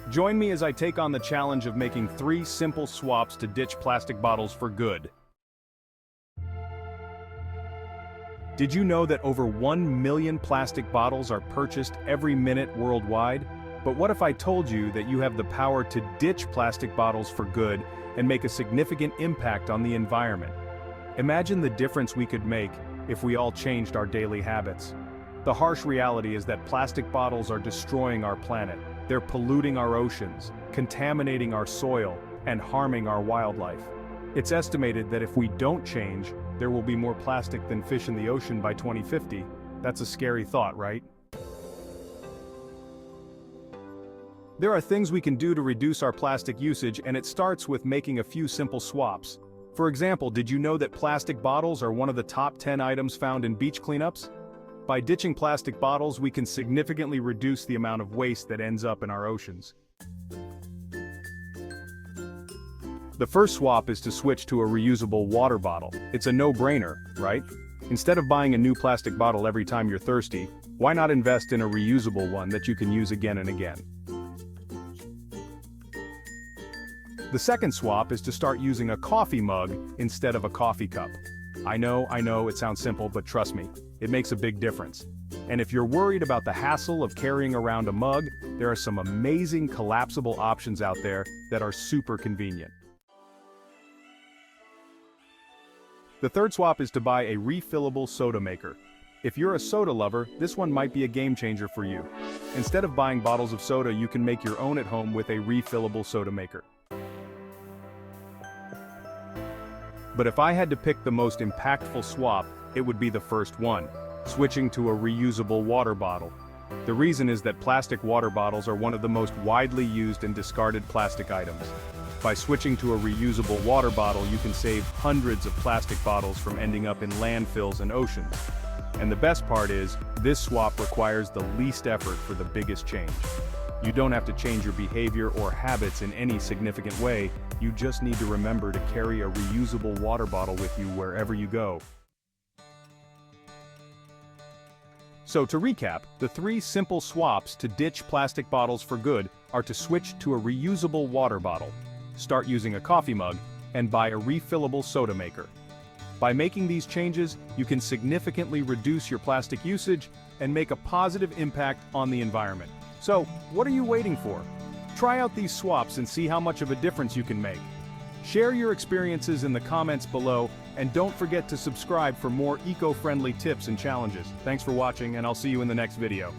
Join me as I take on the challenge of making 3 simple swaps to ditch plastic bottles for good. Did you know that over 1 million plastic bottles are purchased every minute worldwide? But what if I told you that you have the power to ditch plastic bottles for good and make a significant impact on the environment? Imagine the difference we could make if we all changed our daily habits. The harsh reality is that plastic bottles are destroying our planet. They're polluting our oceans, contaminating our soil, and harming our wildlife. It's estimated that if we don't change, there will be more plastic than fish in the ocean by 2050. That's a scary thought, right? There are things we can do to reduce our plastic usage, and it starts with making a few simple swaps. For example, did you know that plastic bottles are one of the top 10 items found in beach cleanups? By ditching plastic bottles, we can significantly reduce the amount of waste that ends up in our oceans. The first swap is to switch to a reusable water bottle. It's a no-brainer, right? Instead of buying a new plastic bottle every time you're thirsty, why not invest in a reusable one that you can use again and again? The second swap is to start using a coffee mug instead of a coffee cup. I know, it sounds simple, but trust me, it makes a big difference. And if you're worried about the hassle of carrying around a mug, there are some amazing collapsible options out there that are super convenient. The third swap is to buy a refillable soda maker. If you're a soda lover, this one might be a game changer for you. Instead of buying bottles of soda, you can make your own at home with a refillable soda maker. But if I had to pick the most impactful swap, it would be the first one, switching to a reusable water bottle. The reason is that plastic water bottles are one of the most widely used and discarded plastic items. By switching to a reusable water bottle, you can save hundreds of plastic bottles from ending up in landfills and oceans. And the best part is, this swap requires the least effort for the biggest change. You don't have to change your behavior or habits in any significant way, you just need to remember to carry a reusable water bottle with you wherever you go. So to recap, the 3 simple swaps to ditch plastic bottles for good are to switch to a reusable water bottle, start using a coffee mug, and buy a refillable soda maker. By making these changes, you can significantly reduce your plastic usage and make a positive impact on the environment. So, what are you waiting for? Try out these swaps and see how much of a difference you can make. Share your experiences in the comments below, and don't forget to subscribe for more eco-friendly tips and challenges. Thanks for watching, and I'll see you in the next video.